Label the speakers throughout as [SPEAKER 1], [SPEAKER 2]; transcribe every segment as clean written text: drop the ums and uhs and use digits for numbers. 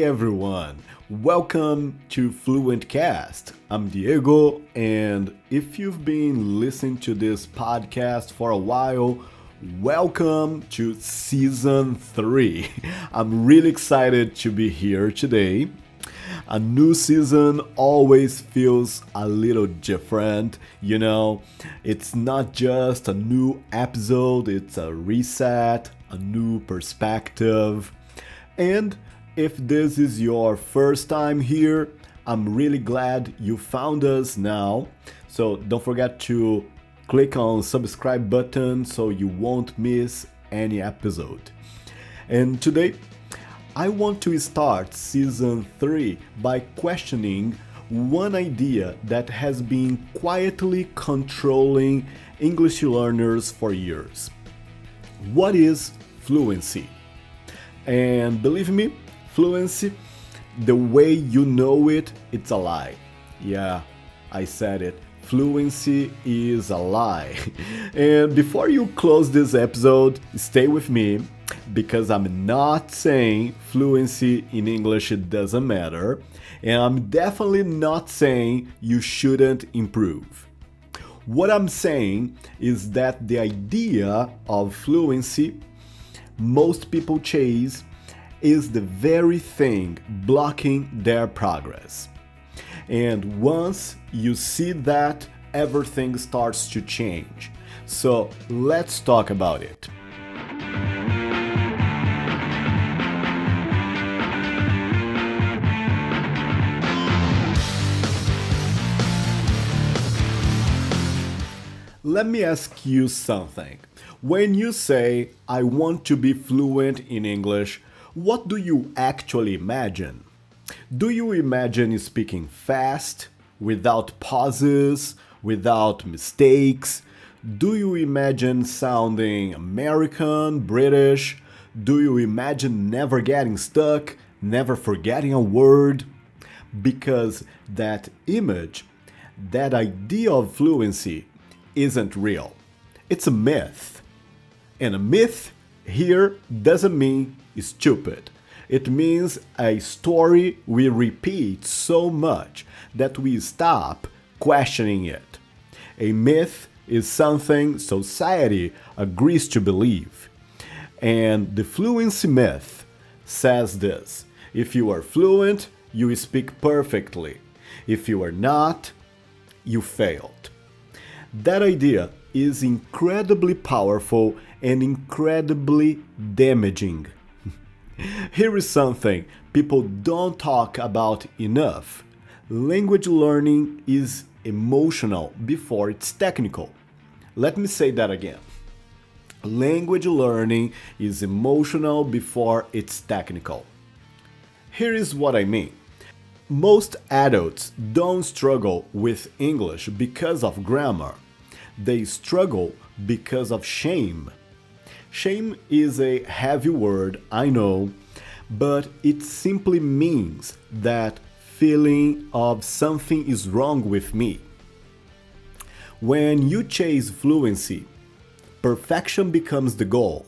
[SPEAKER 1] everyone, welcome to Fluentcast. I'm Diego, and if you've been listening to this podcast for a while, welcome to season 3. I'm really excited to be here today. A new season always feels a little different, It's not just a new episode, it's a reset, a new perspective. And if this is your first time here, I'm really glad you found us now. So don't forget to click on subscribe button so you won't miss any episode. And today, I want to start season 3 by questioning one idea that has been quietly controlling English learners for years. What is fluency? And believe me, fluency, the way you know it, it's a lie. Yeah, I said it. Fluency is a lie. And before you close this episode, stay with me because I'm not saying fluency in English doesn't matter, and I'm definitely not saying you shouldn't improve. What I'm saying is that the idea of fluency most people chase is the very thing blocking their progress. And once you see that, everything starts to change. So let's talk about it. Let me ask you something. When you say, I want to be fluent in English, what do you actually imagine? Do you imagine speaking fast, without pauses, without mistakes? Do you imagine sounding American, British? Do you imagine never getting stuck, never forgetting a word? Because that image, that idea of fluency isn't real. It's a myth. And a myth here doesn't mean stupid. It means a story we repeat so much that we stop questioning it. A myth is something society agrees to believe. And the fluency myth says this: if you are fluent, you speak perfectly. If you are not, you failed. That idea is incredibly powerful and incredibly damaging. Here is something people don't talk about enough. Language learning is emotional before it's technical. Let me say that again. Language learning is emotional before it's technical. Here is what I mean. Most adults don't struggle with English because of grammar. They struggle because of shame. Shame is a heavy word, I know, but it simply means that feeling of something is wrong with me. When you chase fluency, perfection becomes the goal,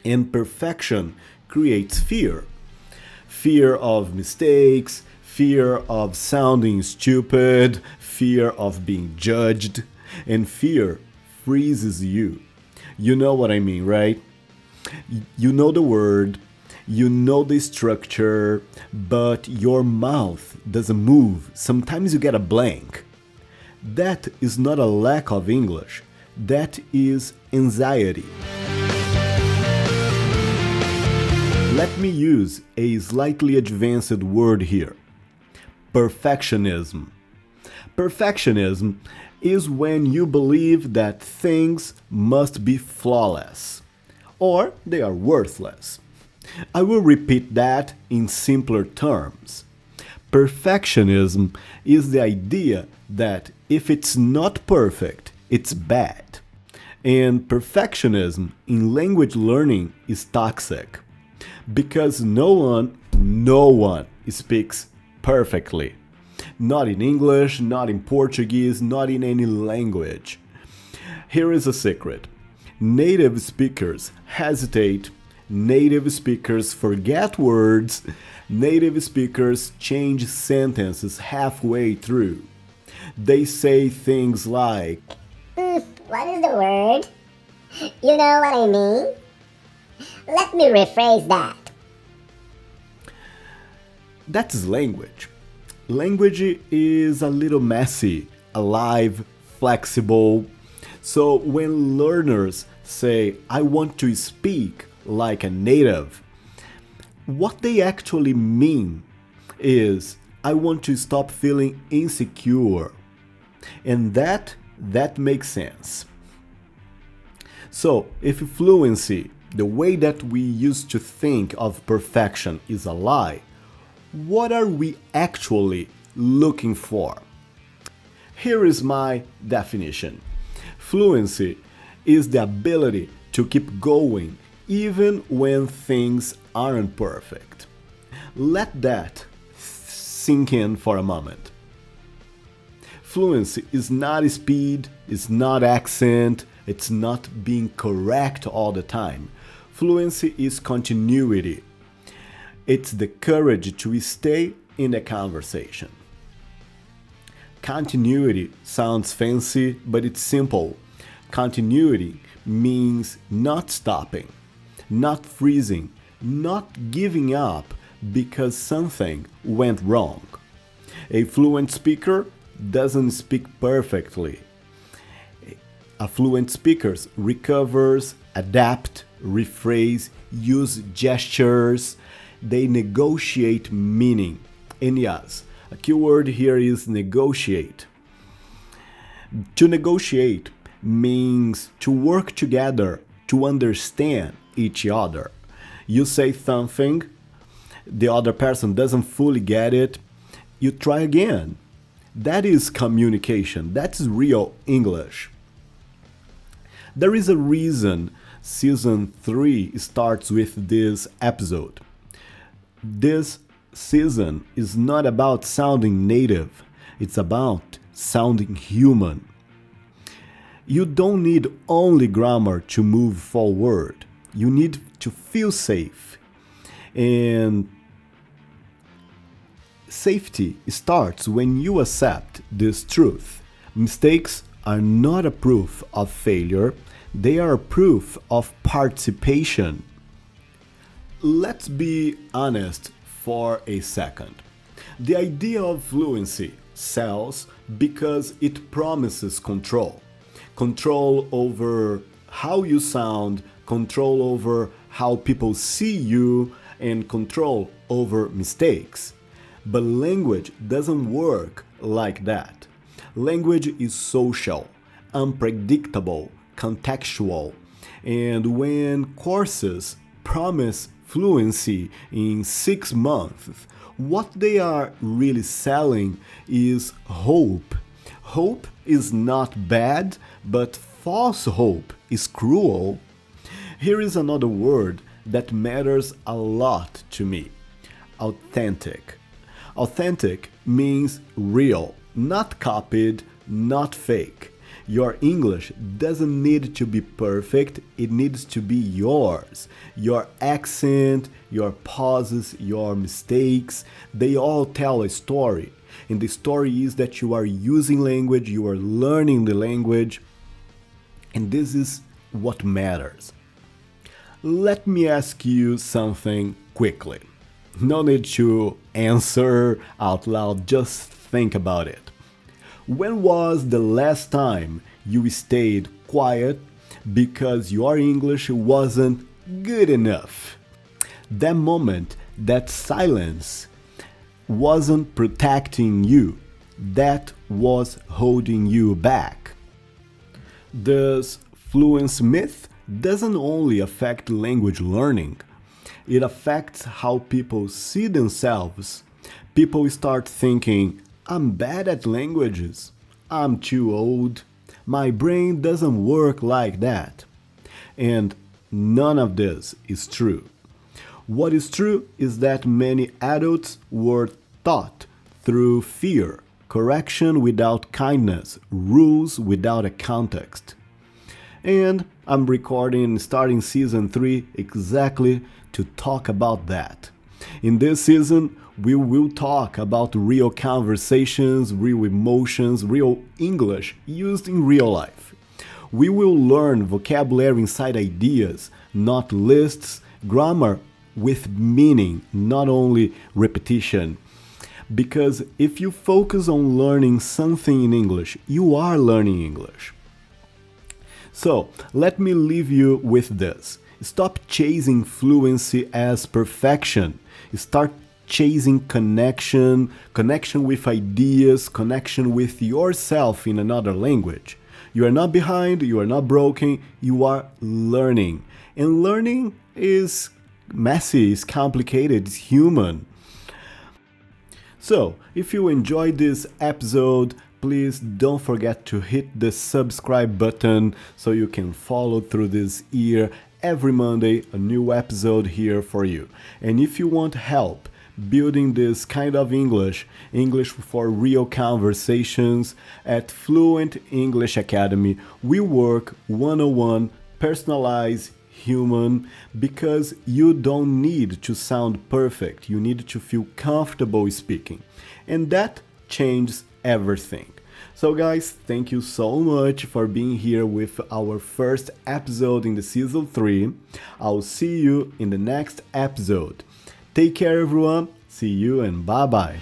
[SPEAKER 1] and perfection creates fear. Fear of mistakes, fear of sounding stupid, fear of being judged, and fear freezes you. You know what I mean, right? You know the word, you know the structure, but your mouth doesn't move. Sometimes you get a blank. That is not a lack of English. That is anxiety. Let me use a slightly advanced word here. Perfectionism. Perfectionism is when you believe that things must be flawless, or they are worthless. I will repeat that in simpler terms. Perfectionism is the idea that if it's not perfect, it's bad. And perfectionism in language learning is toxic, because no one speaks perfectly. Not in English, not in Portuguese, not in any language. Here is a secret. Native speakers hesitate Native speakers forget words. Native speakers change sentences halfway through. They say things like,
[SPEAKER 2] What is the word? You know what I mean? Let me rephrase that.
[SPEAKER 1] that's language. Language is a little messy, alive, flexible. So when learners say, I want to speak like a native, what they actually mean is, I want to stop feeling insecure. And that makes sense. So, if fluency, the way that we used to think of perfection, is a lie, what are we actually looking for? Here is my definition. Fluency is the ability to keep going even when things aren't perfect. Let that sink in for a moment. Fluency is not speed, it's not accent, it's not being correct all the time. Fluency is continuity. It's the courage to stay in the conversation. Continuity sounds fancy, but it's simple. Continuity means not stopping, not freezing, not giving up because something went wrong. A fluent speaker doesn't speak perfectly. A fluent speaker recovers, adapt, rephrase, use gestures. They negotiate meaning. And yes, a keyword here is negotiate. To negotiate means to work together to understand each other. You say something, the other person doesn't fully get it, you try again. That is communication. That's real English. There is a reason season 3 starts with this episode. This season is not about sounding native, it's about sounding human. You don't need only grammar to move forward. You need to feel safe. And safety starts when you accept this truth. Mistakes are not a proof of failure, they are a proof of participation. Let's be honest for a second. The idea of fluency sells because it promises control. Control over how you sound, control over how people see you, and control over mistakes. But language doesn't work like that. Language is social, unpredictable, contextual, and when courses promise fluency in 6 months, what they are really selling is hope. Hope is not bad, but false hope is cruel. Here is another word that matters a lot to me: authentic. Authentic means real, not copied, not fake. Your English doesn't need to be perfect, it needs to be yours. Your accent, your pauses, your mistakes, they all tell a story. And the story is that you are using language, you are learning the language, and this is what matters. Let me ask you something quickly. No need to answer out loud, just think about it. When was the last time you stayed quiet because your English wasn't good enough? That moment, that silence wasn't protecting you, that was holding you back. This fluency myth doesn't only affect language learning, it affects how people see themselves. People start thinking, I'm bad at languages, I'm too old, my brain doesn't work like that. And none of this is true. What is true is that many adults were taught through fear, correction without kindness, rules without a context. And I'm recording starting season 3 exactly to talk about that. In this season, we will talk about real conversations, real emotions, real English used in real life. We will learn vocabulary inside ideas, not lists, grammar with meaning, not only repetition. Because if you focus on learning something in English, you are learning English. So, let me leave you with this. Stop chasing fluency as perfection. Start chasing connection, connection with ideas, connection with yourself in another language. You are not behind, you are not broken, you are learning. And learning is messy, it's complicated, it's human. So, if you enjoyed this episode, please don't forget to hit the subscribe button so you can follow through this year. Every Monday, a new episode here for you. And if you want help building this kind of English for real conversations, at Fluent English Academy, we work one-on-one, personalized, human, because you don't need to sound perfect. You need to feel comfortable speaking. And that changes everything. So guys, thank you so much for being here with our first episode in the season 3. I'll see you in the next episode. Take care everyone. See you and bye bye.